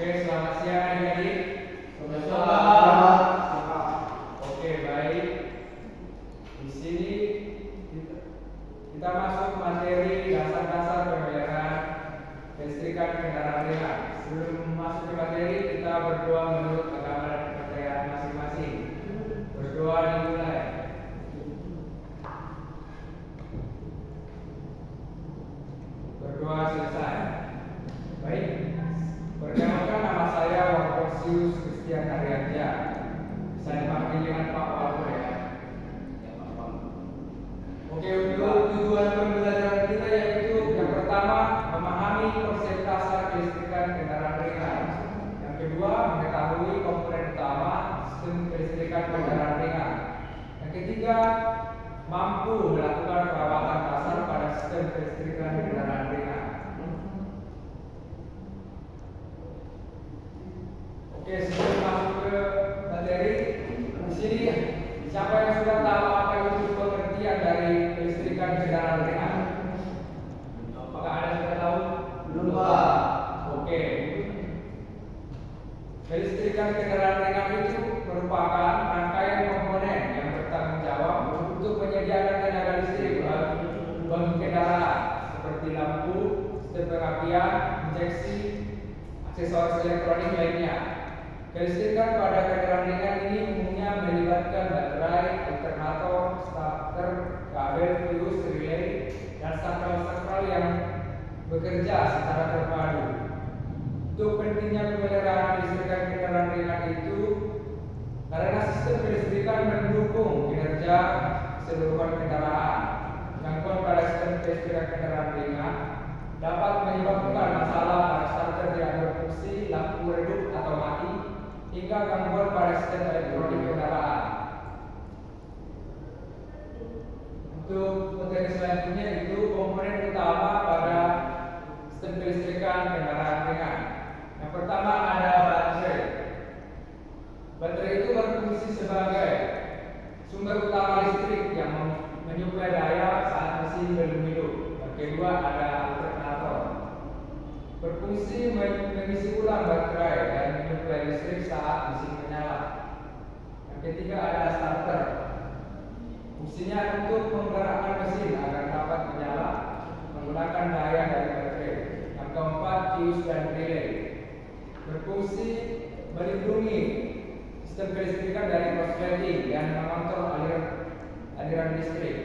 Oke, selamat siang adik-adik. Selamat siang. Oke, baik. Di sini kita masuk materi dasar-dasar pemeliharaan kelistrikan kendaraan ringan. Sebelum masuk ke materi, kita berdoa menurut agama dan kepercayaan masing-masing. Berdoa dimulai. Berdoa selesai. Baik. Perkenalkan, nama saya Warposius Christian Arianja. Bisa dipanggil dengan Pak Waldo ya. Oke, untuk tujuan pembelajaran kita yaitu yang pertama memahami persentase kelistrikan kendaraan ringan. Yang kedua mengetahui komponen utama sistem kelistrikan kendaraan ringan. Yang ketiga mampu melakukan perawatan dasar pada sistem kelistrikan kendaraan ringan. Oke, sebelum masuk ke materi, di sini siapa yang sudah tahu apa itu pengertian dari kelistrikan kendaraan ringan? Apakah ada yang sudah tahu? Belum, Pak. Oke. Kelistrikan kendaraan ringan itu merupakan rangkaian komponen yang bertanggung jawab untuk menyediakan tenaga listrik bagi kendaraan seperti lampu, sistem pengapian, injeksi, aksesoris elektronik lainnya. Kelistrikan pada kendaraan ringan ini umumnya melibatkan baterai, alternator, starter, kabel, fuse, relay, dan sakral-sakral yang bekerja secara terpadu. Untuk pentingnya pemeliharaan kelistrikan kendaraan ringan itu karena sistem kelistrikan mendukung kinerja keseluruhan kendaraan. Gangguan pada sistem kelistrikan kendaraan ringan dapat menyebabkan masalah pada starter tidak berfungsi, lampu redup atau mati, hingga gangguan pada sistem elektronik kendaraan. Untuk materi selanjutnya itu komponen utama pada sistem kelistrikan kendaraan ringan. Yang pertama ada baterai. Baterai itu berfungsi sebagai sumber utama listrik yang menyuplai daya saat mesin belum hidup. Yang kedua ada alternator. Berfungsi mengisi ulang baterai dan menyuplai listrik saat mesin menyala. Yang ketiga ada starter. Fungsinya untuk menggerakkan mesin agar dapat menyala menggunakan daya dari baterai. Yang keempat fuse dan relay. Berfungsi melindungi sistem kelistrikan dari korsleting dan mengontrol aliran listrik.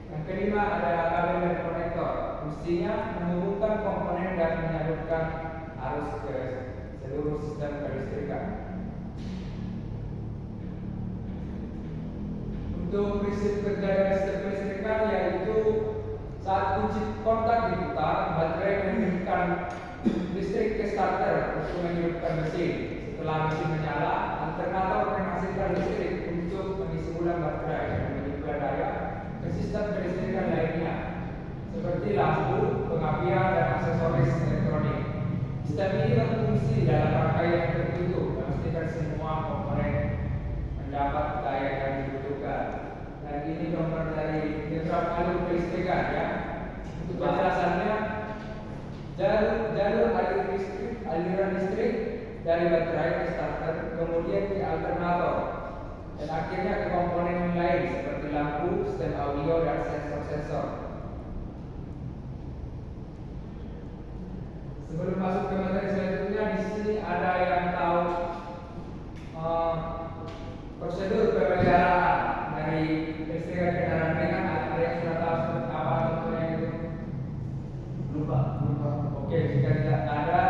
Yang kelima ada kabel dan konektor. Fungsinya menghubungkan komponen dan menyalurkan arus ke seluruh sistem kelistrikan. Untuk prinsip kerja dari sistem kelistrikan yaitu saat kunci kontak diputar, baterai memberikan listrik ke starter untuk menghidupkan mesin. Setelah mesin menyala, alternator menghasilkan listrik untuk mengisi ulang baterai dan menyuplai daya ke sistem kelistrikan lainnya seperti lampu, pengapian, dan aksesoris elektronik. Sistem ini berfungsi dalam rangkaian tertentu memastikan semua komponen mendapat daya yang dibutuhkan. Dan ini gambar dari diagram alur kelistrikan ya. Untuk penjelasannya, jalur aliran listrik dari baterai ke starter, kemudian ke alternator, dan akhirnya ke komponen lain seperti lampu, sistem audio, dan sensor-sensor. Sebelum masuk ke materi selanjutnya, di sini ada yang tahu prosedur pemeliharaan dari kelistrikan kendaraan ringan. Ada yang sudah tahu seperti apa contohnya itu? Lupa. Oke, jika tidak ada,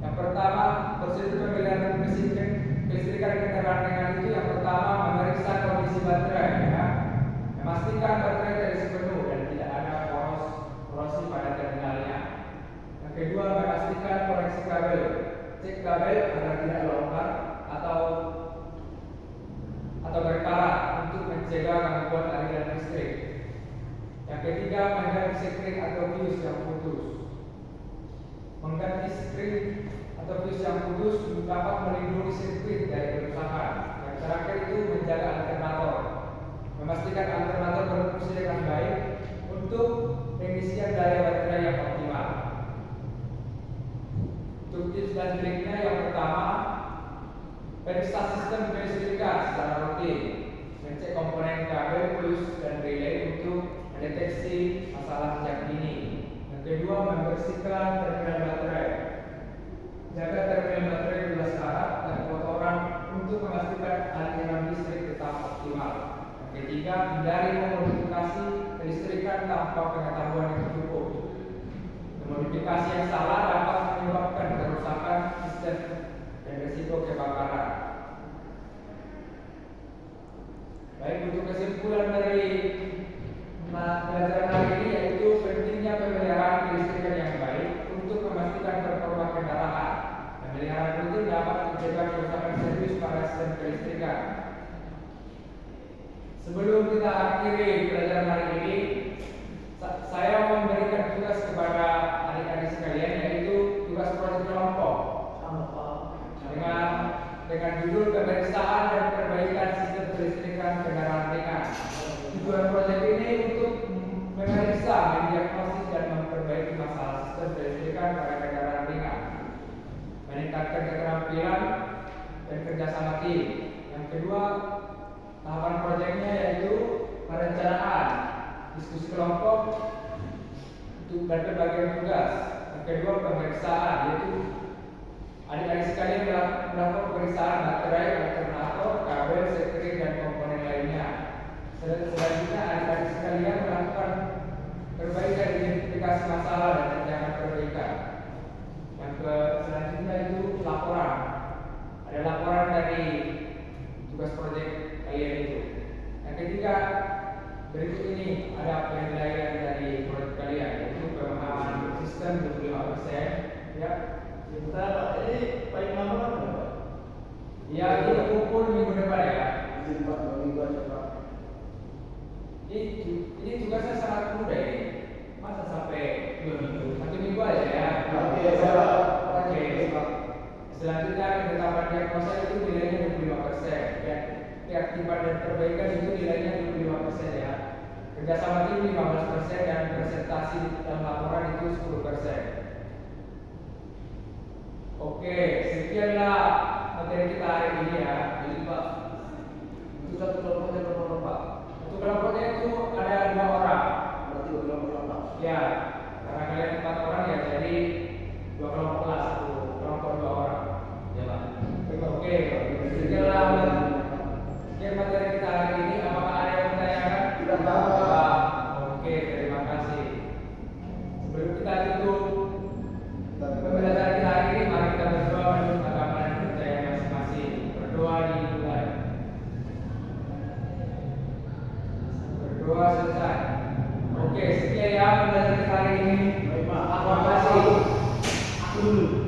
yang pertama prosedur pemeliharaan mesin kelistrikan kendaraan ringan itu yang pertama memeriksa kondisi baterai ya, memastikan baterai terisi penuh dan tidak ada korosi pada terminalnya. Yang kedua memastikan koneksi kabel, cek kabel agar tidak longgar atau berkarat untuk mencegah gangguan aliran listrik. Yang ketiga mengganti sekring atau fuse yang putus. Mengganti sekring atau fuse yang putus dapat melindungi sirkuit dari kerusakan. Yang terakhir itu menjaga alternator, memastikan alternator berfungsi dengan baik untuk pengisian daya baterai yang optimal. Untuk tips dan triknya yang pertama, periksa sistem kelistrikan secara rutin, mengecek komponen kabel, fuse, dan relay untuk mendeteksi masalah sejak dini. Yang kedua, membersihkan terminal baterai. Jaga terminal baterai bebas karat dan kotoran untuk memastikan aliran listrik tetap optimal. Yang ketiga, hindari memodifikasi kelistrikan tanpa pengetahuan yang cukup. Modifikasi yang salah dapat menyebabkan kerusakan sistem dan risiko kebakaran. Baik, untuk kesimpulan dari pelajaran hari ini yaitu pentingnya pemeliharaan kelistrikan yang baik untuk memastikan performa kendaraan. Pemeliharaan rutin dapat mencegah kerusakan serius pada sistem kelistrikan. Sebelum kita akhiri pelajaran hari ini, saya memberikan tugas kepada adik-adik sekalian, yaitu tugas proyek kelompok dengan judul pemeriksaan dan perbaikan sistem kelistrikan kendaraan ringan. Tujuan proyek ini untuk memeriksa, mendiagnosis dan memperbaiki masalah sistem kelistrikan pada kendaraan ringan, meningkatkan keterampilan dan kerjasama tim. Yang kedua, tahapan proyeknya yaitu perencanaan, diskusi kelompok untuk bagian tugas. Yang kedua, pemeriksaan, yaitu adik-adik sekalian melakukan pemeriksaan baterai, alternator, kabel, setting, dan komponen lainnya. Selanjutnya, adik-adik sekalian melakukan perbaikan, identifikasi masalah dan rencana perbaikan. Yang selanjutnya itu laporan. Ada laporan dari tugas proyek kalian itu. Yang ketiga, berikut ini ada penilaian dari proyek kalian, yaitu pemahaman sistem 25%. Ya, Sebentar Pak, ini paling lama kan Pak? ya kita kumpul minggu depan ya. Izin Pak, 2 minggu aja Pak. Ini tugasnya sangat mudah ini. Masa sampai 2 minggu? 1 minggu aja ya. Oke, Pak. Oke. Selanjutnya penetapan diagnosa itu nilainya 25%. Ya, keaktifan dan perbaikan itu nilainya 25% ya. Kerjasama tim 15% dan presentasi dalam laporan itu 10%. Oke, sekianlah materi kita hari ini ya. Jadi Pak, itu satu kelompoknya berapa orang Pak? Untuk kelompoknya itu ada 2 orang. Berarti 2 kelompok Pak. Ya, karena kalian 4 orang ya, jadi 2 kelompok lah, 1 kelompok 2 orang. Ya Pak. Oke, sekianlah materi kita hari ini. Apakah ada yang bertanyakan? Tidak Pak. Oke, terima kasih. Sebelum kita tutup pembelajaran kita hari ini, mari kita berdoa menurut agama dan kepercayaan masing-masing. Berdoa dimulai. Berdoa selesai. Oke, sekian ya pembelajaran kita hari ini. Baik Pak. Terima kasih. Aku dulu.